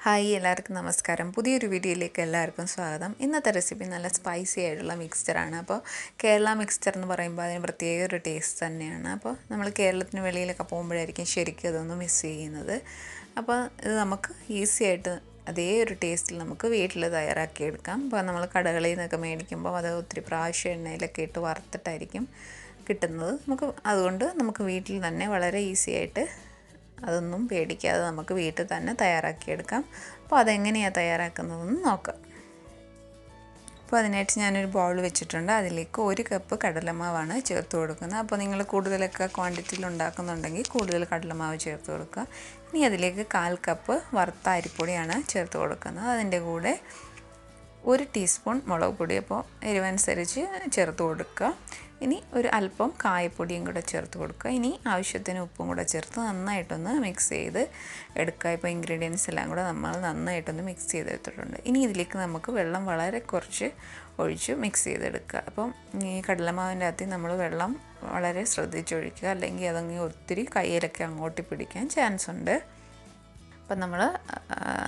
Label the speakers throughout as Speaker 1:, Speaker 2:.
Speaker 1: Hi എല്ലാവർക്കും നമസ്കാരം. പുതിയൊരു വീഡിയോയിലേക്ക് എല്ലാവർക്കും സ്വാഗതം. ഇന്നത്തെ റെസിപ്പി നല്ല സ്പൈസി ആയിട്ടുള്ള മിക്സ്ചറാണ്. അപ്പോൾ കേരള മിക്സ്ചർ എന്ന് പറയുമ്പോൾ അതിന് പ്രത്യേക ഒരു ടേസ്റ്റ് തന്നെയാണ്. അപ്പോൾ നമ്മൾ കേരളത്തിന് വെളിയിലൊക്കെ പോകുമ്പോഴായിരിക്കും ശരിക്കും അതൊന്ന് മിസ് ചെയ്യുന്നത്. അപ്പോൾ ഇത് നമുക്ക് ഈസി ആയിട്ട് അതേ ഒരു ടേസ്റ്റിൽ നമുക്ക് വീട്ടിൽ തയ്യാറാക്കിയെടുക്കാം. അപ്പോൾ നമ്മൾ കടകളിൽ നിന്നൊക്കെ മേടിക്കുമ്പോൾ അത് ഒത്തിരി പ്രാവശ്യം എണ്ണയിലൊക്കെ ഇട്ട് വറുത്തിട്ടായിരിക്കും കിട്ടുന്നത്. അതുകൊണ്ട് നമുക്ക് വീട്ടിൽ തന്നെ വളരെ ഈസി ആയിട്ട് അതൊന്നും പേടിക്കാതെ നമുക്ക് വീട്ടിൽ തന്നെ തയ്യാറാക്കിയെടുക്കാം. അപ്പോൾ അതെങ്ങനെയാണ് തയ്യാറാക്കുന്നതെന്ന് നോക്കാം. അപ്പോൾ അതിനായിട്ട് ഞാനൊരു ബൗൾ വെച്ചിട്ടുണ്ട്. അതിലേക്ക് 1 കപ്പ് കടലമാവാണ് ചേർത്ത് കൊടുക്കുന്നത്. അപ്പോൾ നിങ്ങൾ കൂടുതലൊക്കെ ക്വാണ്ടിറ്റിയിൽ ഉണ്ടാക്കുന്നുണ്ടെങ്കിൽ കൂടുതൽ കടലമാവ് ചേർത്ത് കൊടുക്കുക. ഇനി അതിലേക്ക് 1/4 കപ്പ് വറുത്ത അരിപ്പൊടിയാണ് ചേർത്ത് കൊടുക്കുന്നത്. അതിൻ്റെ കൂടെ 1 ടീസ്പൂൺ മുളക് പൊടി, അപ്പോൾ എരിവനുസരിച്ച് ചേർത്ത് കൊടുക്കുക. ഇനി ഒരു അല്പം കായപ്പൊടിയും കൂടെ ചേർത്ത് കൊടുക്കുക. ഇനി ആവശ്യത്തിന് ഉപ്പും കൂടെ ചേർത്ത് നന്നായിട്ടൊന്ന് മിക്സ് ചെയ്ത് എടുക്കുക. ഇപ്പോൾ ഇൻഗ്രീഡിയൻസ് എല്ലാം കൂടെ നമ്മൾ നന്നായിട്ടൊന്ന് മിക്സ് ചെയ്തെടുത്തിട്ടുണ്ട്. ഇനി ഇതിലേക്ക് നമുക്ക് വെള്ളം വളരെ കുറച്ച് ഒഴിച്ച് മിക്സ് ചെയ്തെടുക്കുക. അപ്പം ഈ കടലമാവിൻ്റെ അകത്ത് നമ്മൾ വെള്ളം വളരെ ശ്രദ്ധിച്ചൊഴിക്കുക, അല്ലെങ്കിൽ അതങ്ങ് ഒത്തിരി കയ്യിലൊക്കെ അങ്ങോട്ട് പിടിക്കാൻ ചാൻസ് ഉണ്ട്. അപ്പം നമ്മൾ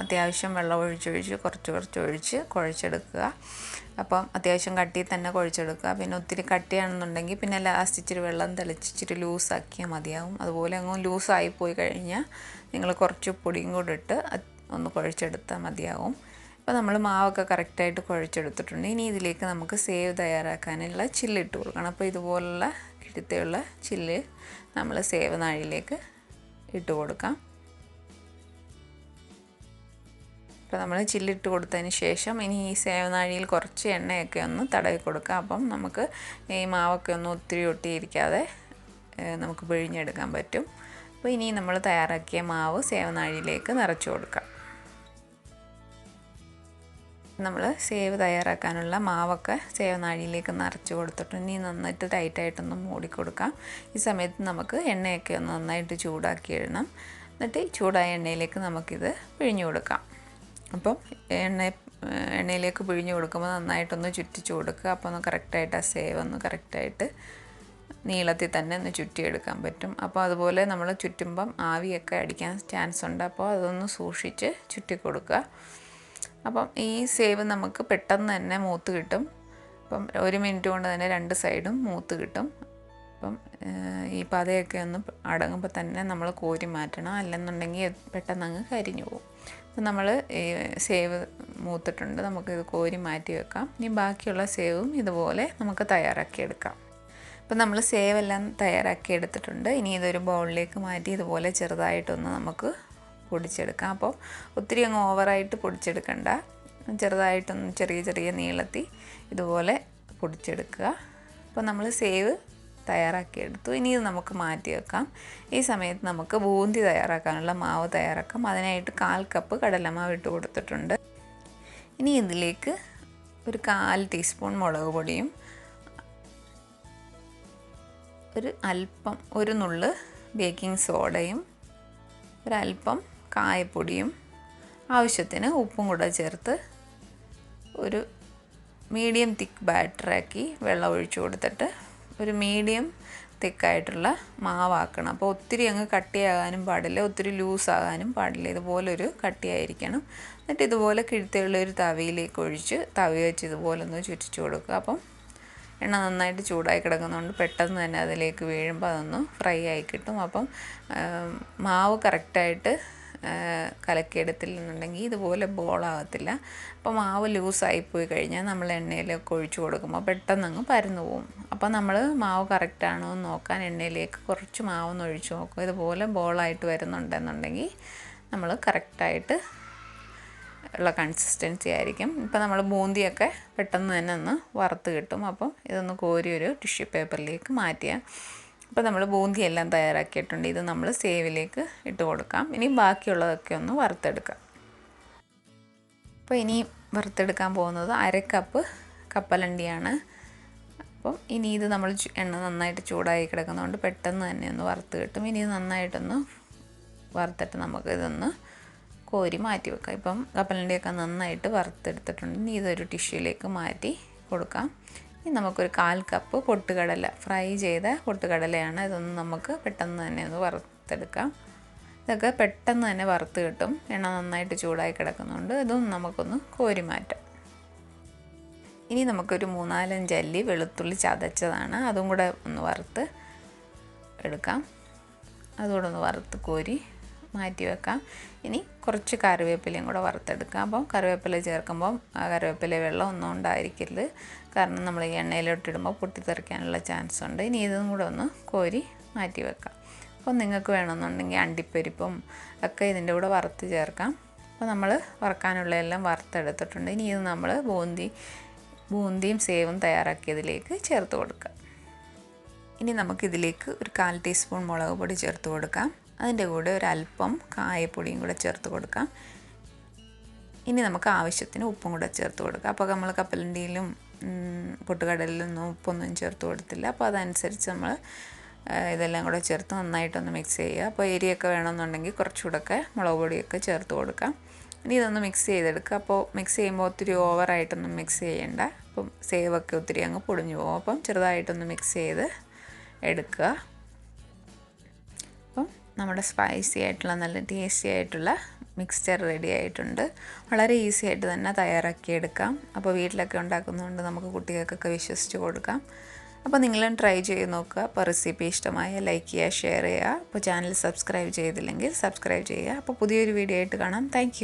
Speaker 1: അത്യാവശ്യം വെള്ളം ഒഴിച്ചൊഴിച്ച് കുറച്ച് കുഴച്ചെടുക്കുക. അപ്പം അത്യാവശ്യം കട്ടിയിൽ തന്നെ കുഴച്ചെടുക്കുക. പിന്നെ ഒത്തിരി കട്ടിയാണെന്നുണ്ടെങ്കിൽ പിന്നെ ലാസ്റ്റ് ഇച്ചിരി വെള്ളം തെളിച്ചിച്ചിരി ലൂസാക്കിയാൽ മതിയാവും. അതുപോലെ അങ്ങ് ലൂസായി പോയി കഴിഞ്ഞാൽ നിങ്ങൾ കുറച്ച് പൊടിയും കൂടെ ഇട്ട് ഒന്ന് കുഴച്ചെടുത്താൽ മതിയാവും. അപ്പോൾ നമ്മൾ മാവൊക്കെ കറക്റ്റായിട്ട് കുഴച്ചെടുത്തിട്ടുണ്ട്. ഇനി ഇതിലേക്ക് നമുക്ക് സേവ് തയ്യാറാക്കാനുള്ള ചില്ലിട്ട് കൊടുക്കണം. അപ്പോൾ ഇതുപോലുള്ള കിടുത്തയുള്ള ചില്ല് നമ്മൾ സേവ് നാഴിയിലേക്ക് ഇട്ട് കൊടുക്കാം. അപ്പോൾ നമ്മൾ ചില്ലിട്ട് കൊടുത്തതിന് ശേഷം ഇനി ഈ സേവനാഴിയിൽ കുറച്ച് എണ്ണയൊക്കെ ഒന്ന് തടവി കൊടുക്കുക. അപ്പം നമുക്ക് ഈ മാവൊക്കെ ഒന്ന് ഒത്തിരി ഒട്ടിയിരിക്കാതെ നമുക്ക് പിഴിഞ്ഞെടുക്കാൻ പറ്റും. അപ്പോൾ ഇനി നമ്മൾ തയ്യാറാക്കിയ മാവ് സേവനാഴിയിലേക്ക് നിറച്ച് കൊടുക്കാം. നമ്മൾ സേവ് തയ്യാറാക്കാനുള്ള മാവൊക്കെ സേവനാഴിയിലേക്ക് നിറച്ച് കൊടുത്തിട്ട് ഇനി നന്നായിട്ട് ടൈറ്റായിട്ടൊന്ന് മൂടിക്കൊടുക്കാം. ഈ സമയത്ത് നമുക്ക് എണ്ണയൊക്കെ ഒന്ന് നന്നായിട്ട് ചൂടാക്കി ഇടണം. എന്നിട്ട് ചൂടായ എണ്ണയിലേക്ക് നമുക്കിത് പിഴിഞ്ഞു കൊടുക്കാം. അപ്പം എണ്ണയിലേക്ക് പിഴിഞ്ഞ് കൊടുക്കുമ്പോൾ നന്നായിട്ടൊന്ന് ചുറ്റിച്ച് കൊടുക്കുക. അപ്പോൾ ഒന്ന് കറക്റ്റായിട്ട് ആ സേവ് ഒന്ന് കറക്റ്റായിട്ട് നീളത്തിൽ തന്നെ ഒന്ന് ചുറ്റിയെടുക്കാൻ പറ്റും. അപ്പോൾ അതുപോലെ നമ്മൾ ചുറ്റുമ്പം ആവിയൊക്കെ അടിക്കാൻ ചാൻസ് ഉണ്ട്. അപ്പോൾ അതൊന്ന് സൂക്ഷിച്ച് ചുറ്റി കൊടുക്കുക. അപ്പം ഈ സേവ് നമുക്ക് പെട്ടെന്ന് തന്നെ മൂത്ത് കിട്ടും. അപ്പം 1 മിനിറ്റ് കൊണ്ട് തന്നെ 2 സൈഡും മൂത്ത് കിട്ടും. അപ്പം ഈ പതയൊക്കെ ഒന്ന് അടങ്ങുമ്പോൾ തന്നെ നമ്മൾ കോരി മാറ്റണം, അല്ലെന്നുണ്ടെങ്കിൽ പെട്ടെന്ന് അങ്ങ് കരിഞ്ഞു പോകും. അപ്പം നമ്മൾ ഈ സേവ് മൂത്തിട്ടുണ്ട്, നമുക്കിത് കോരി മാറ്റി വെക്കാം. ഇനി ബാക്കിയുള്ള സേവും ഇതുപോലെ നമുക്ക് തയ്യാറാക്കിയെടുക്കാം. അപ്പം നമ്മൾ സേവ് എല്ലാം തയ്യാറാക്കി എടുത്തിട്ടുണ്ട്. ഇനി ഇതൊരു ബൗളിലേക്ക് മാറ്റി ഇതുപോലെ ചെറുതായിട്ടൊന്ന് നമുക്ക് പൊടിച്ചെടുക്കാം. അപ്പോൾ ഒത്തിരി അങ്ങ് ഓവറായിട്ട് പൊടിച്ചെടുക്കണ്ട, ചെറുതായിട്ടൊന്ന് ചെറിയ നീളത്തിൽ ഇതുപോലെ പൊടിച്ചെടുക്കുക. അപ്പോൾ നമ്മൾ സേവ് തയ്യാറാക്കിയെടുത്തു. ഇനി ഇത് നമുക്ക് മാറ്റി വെക്കാം. ഈ സമയത്ത് നമുക്ക് ബൂന്തി തയ്യാറാക്കാനുള്ള മാവ് തയ്യാറാക്കാം. അതിനായിട്ട് 1/4 കപ്പ് കടലമാവ് ഇട്ട് കൊടുത്തിട്ടുണ്ട്. ഇനി ഇതിലേക്ക് ഒരു 1/4 ടീസ്പൂൺ മുളക് പൊടിയും ഒരു നുള്ള് ബേക്കിംഗ് സോഡയും ഒരല്പം കായപ്പൊടിയും ആവശ്യത്തിന് ഉപ്പും കൂടെ ചേർത്ത് ഒരു മീഡിയം തിക്ക് ബാറ്ററാക്കി വെള്ളം ഒഴിച്ചു കൊടുത്തിട്ട് ഒരു മീഡിയം തിക്കായിട്ടുള്ള മാവാക്കണം. അപ്പോൾ ഒത്തിരി അങ്ങ് കട്ടിയാകാനും പാടില്ല, ഒത്തിരി ലൂസാകാനും പാടില്ല. ഇതുപോലൊരു കട്ടിയായിരിക്കണം. എന്നിട്ട് ഇതുപോലെ കിഴുത്തുള്ള ഒരു തവിയിലേക്ക് ഒഴിച്ച് തവി വെച്ച് ഇതുപോലെ ഒന്ന് ചുറ്റിച്ചു കൊടുക്കുക. അപ്പം എണ്ണ നന്നായിട്ട് ചൂടായി കിടക്കുന്നതുകൊണ്ട് പെട്ടെന്ന് തന്നെ അതിലേക്ക് വീഴുമ്പോൾ അതൊന്ന് ഫ്രൈ ആയി കിട്ടും. അപ്പം മാവ് കറക്റ്റായിട്ട് കലക്കിയെടുത്തില്ലെന്നുണ്ടെങ്കിൽ ഇതുപോലെ ബോളാകത്തില്ല. അപ്പോൾ മാവ് ലൂസായിപ്പോയി കഴിഞ്ഞാൽ നമ്മൾ എണ്ണയിലേക്ക് ഒഴിച്ചു കൊടുക്കുമ്പോൾ പെട്ടെന്ന് അങ്ങ് പരന്നു പോകും. അപ്പോൾ നമ്മൾ മാവ് കറക്റ്റാണോ എന്ന് നോക്കാൻ എണ്ണയിലേക്ക് കുറച്ച് മാവൊന്ന് ഒഴിച്ചു നോക്കും. ഇതുപോലെ ബോളായിട്ട് വരുന്നുണ്ടെന്നുണ്ടെങ്കിൽ നമ്മൾ കറക്റ്റായിട്ട് ഉള്ള കൺസിസ്റ്റൻസി ആയിരിക്കും. ഇപ്പോൾ നമ്മൾ ബൂന്തിയൊക്കെ പെട്ടെന്ന് തന്നെ ഒന്ന് വറുത്ത് കിട്ടും. അപ്പം ഇതൊന്ന് കോരി ഒരു ടിഷ്യൂ പേപ്പറിലേക്ക് മാറ്റിയ അപ്പോൾ നമ്മൾ ബൂന്തി എല്ലാം തയ്യാറാക്കിയിട്ടുണ്ട്. ഇത് നമ്മൾ സേവിലേക്ക് ഇട്ട് കൊടുക്കാം. ഇനി ബാക്കിയുള്ളതൊക്കെ ഒന്ന് വറുത്തെടുക്കാം. അപ്പോൾ ഇനി വറുത്തെടുക്കാൻ പോകുന്നത് 1/2 കപ്പ് കപ്പലണ്ടിയാണ്. അപ്പം ഇനി ഇത് നമ്മൾ എണ്ണ നന്നായിട്ട് ചൂടായി കിടക്കുന്നതുകൊണ്ട് പെട്ടെന്ന് തന്നെ ഒന്ന് വറുത്ത് കിട്ടും. ഇനി ഇത് നന്നായിട്ടൊന്ന് വറുത്തിട്ട് നമുക്ക് ഇതൊന്ന് കോരി മാറ്റി വെക്കാം. ഇപ്പം കപ്പലണ്ടിയൊക്കെ നന്നായിട്ട് വറുത്തെടുത്തിട്ടുണ്ട്. ഇനി ഇതൊരു ടിഷ്യൂലേക്ക് മാറ്റി കൊടുക്കാം. ഇനി നമുക്കൊരു 1/4 കപ്പ് പൊട്ടുകടല, ഫ്രൈ ചെയ്ത പൊട്ടുകടലയാണ്. ഇതൊന്ന് നമുക്ക് പെട്ടെന്ന് തന്നെ ഒന്ന് വറുത്തെടുക്കാം. ഇതൊക്കെ പെട്ടെന്ന് തന്നെ വറുത്ത് കിട്ടും. എണ്ണ നന്നായിട്ട് ചൂടായി കിടക്കുന്നുണ്ട്. ഇതും നമുക്കൊന്ന് കോരി മാറ്റാം. ഇനി നമുക്കൊരു 3-4 അല്ലി വെളുത്തുള്ളി ചതച്ചതാണ്, അതും കൂടെ ഒന്ന് വറുത്ത് എടുക്കാം. അതുകൂടെ ഒന്ന് വറുത്ത് കോരി മാറ്റി വെക്കാം. ഇനി കുറച്ച് കറിവേപ്പിലയും കൂടെ വറുത്തെടുക്കാം. അപ്പം കറിവേപ്പില ചേർക്കുമ്പം ആ കറിവേപ്പില വെള്ളം ഒന്നും ഉണ്ടായിരിക്കരുത്, കാരണം നമ്മൾ ഈ എണ്ണയിലോട്ടിടുമ്പോൾ പൊട്ടിത്തെറിക്കാനുള്ള ചാൻസ് ഉണ്ട്. ഇനി ഇതും കൂടെ ഒന്ന് കോരി മാറ്റി വെക്കാം. അപ്പോൾ നിങ്ങൾക്ക് വേണമെന്നുണ്ടെങ്കിൽ അണ്ടിപ്പരിപ്പും ഒക്കെ ഇതിൻ്റെ കൂടെ വറുത്ത് ചേർക്കാം. അപ്പോൾ നമ്മൾ വറുക്കാനുള്ള എല്ലാം വറുത്തെടുത്തിട്ടുണ്ട്. ഇനി ഇത് നമ്മൾ ബൂന്തിയും സേവും തയ്യാറാക്കിയതിലേക്ക് ചേർത്ത് കൊടുക്കാം. ഇനി നമുക്കിതിലേക്ക് ഒരു 1/4 ടീസ്പൂൺ മുളക് പൊടി ചേർത്ത് കൊടുക്കാം. അതിൻ്റെ കൂടെ ഒരല്പം കായപ്പൊടിയും കൂടെ ചേർത്ത് കൊടുക്കാം. ഇനി നമുക്ക് ആവശ്യത്തിന് ഉപ്പും കൂടെ ചേർത്ത് കൊടുക്കാം. അപ്പോൾ നമ്മൾ കപ്പലണ്ടിയിലും പൊട്ടുകടലിലൊന്നും ഉപ്പൊന്നും ചേർത്ത് കൊടുത്തില്ല. അപ്പോൾ അതനുസരിച്ച് നമ്മൾ ഇതെല്ലാം കൂടെ ചേർത്ത് നന്നായിട്ടൊന്ന് മിക്സ് ചെയ്യുക. അപ്പോൾ എരിയൊക്കെ വേണമെന്നുണ്ടെങ്കിൽ കുറച്ചുകൂടെയൊക്കെ മുളക് പൊടിയൊക്കെ ചേർത്ത് കൊടുക്കാം. ഇനി ഇതൊന്ന് മിക്സ് ചെയ്തെടുക്കുക. അപ്പോൾ മിക്സ് ചെയ്യുമ്പോൾ ഒത്തിരി ഓവറായിട്ടൊന്നും മിക്സ് ചെയ്യേണ്ട. അപ്പം സേവൊക്കെ ഒത്തിരി അങ്ങ് പൊടിഞ്ഞു പോകും. അപ്പം ചെറുതായിട്ടൊന്ന് മിക്സ് ചെയ്ത് എടുക്കുക. അപ്പം നമ്മുടെ സ്പൈസി ആയിട്ടുള്ള നല്ല ടേസ്റ്റി ആയിട്ടുള്ള മിക്സ്ചർ റെഡി ആയിട്ടുണ്ട്. വളരെ ഈസി ആയിട്ട് തന്നെ തയ്യാറാക്കിയെടുക്കാം. അപ്പോൾ വീട്ടിലൊക്കെ ഉണ്ടാക്കുന്നതുകൊണ്ട് നമുക്ക് കുട്ടികൾക്കൊക്കെ വിശ്വസിച്ച് കൊടുക്കാം. അപ്പോൾ നിങ്ങളും ട്രൈ ചെയ്ത് നോക്കുക. അപ്പോൾ റെസിപ്പി ഇഷ്ടമായ ലൈക്ക് ചെയ്യുക, ഷെയർ ചെയ്യുക. അപ്പോൾ ചാനൽ സബ്സ്ക്രൈബ് ചെയ്തില്ലെങ്കിൽ സബ്സ്ക്രൈബ് ചെയ്യുക. അപ്പോൾ പുതിയൊരു വീഡിയോ ആയിട്ട് കാണാം. താങ്ക്